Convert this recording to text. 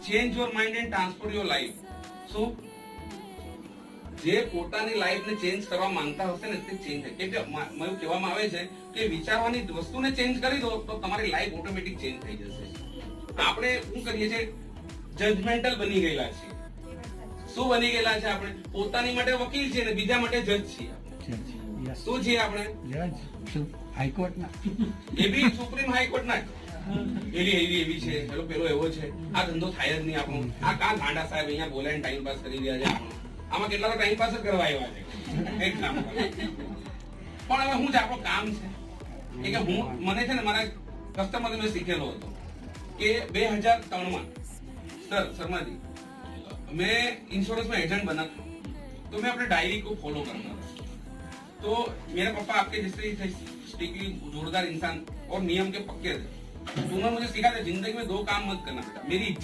Change your mind and transform your life. શું જે પોતાની લાઈફને ચેન્જ કરવા માંગતા હશે ને તે ચેન્જ થાય. કેમ કે એવું કહેવામાં આવે છે કે વિચારવાની વસ્તુને ચેન્જ કરી દો તો તમારી લાઈફ ઓટોમેટિક ચેન્જ થઈ જશે. આપણે શું કરીએ છીએ, જજમેન્ટલ બની ગયેલા છીએ. શું બની ગયેલા છે આપણે? પોતાની માટે વકીલ છીએ અને બીજા માટે જજ છીએ. શું છીએ આપણે? હાઈકોર્ટના, એ બી સુપ્રીમ હાઈકોર્ટના એવી છે. પેલો એવો છે. આ ધંધો થાય જ નહીં આપણો. આ કા ગાંડા સાહેબ અહીંયા બોલાઈને ટાઈમ પાસ કરી રહ્યા છે આપણો. આમાં કેટલા તો ટાઈમ પાસ જ કરવા આવ્યા છે એક કામ પર. પણ હવે હું જ આપણું કામ છે કે હું મને છે ને મારા કસ્ટમર મેં શીખેલો હતો કે 2003 સર શર્માજી मैं इंश्योरेंस में एजेंट बना था, तो मैं अपने डायरी को फॉलो करता था. तो मेरे पापा आपके जैसे स्ट्रिक्टली जोरदार इंसान और नियम के पक्के थे. तो उन्होंने मुझे सिखा था जिंदगी में दो काम मत करना बेटा. मेरी इज्जत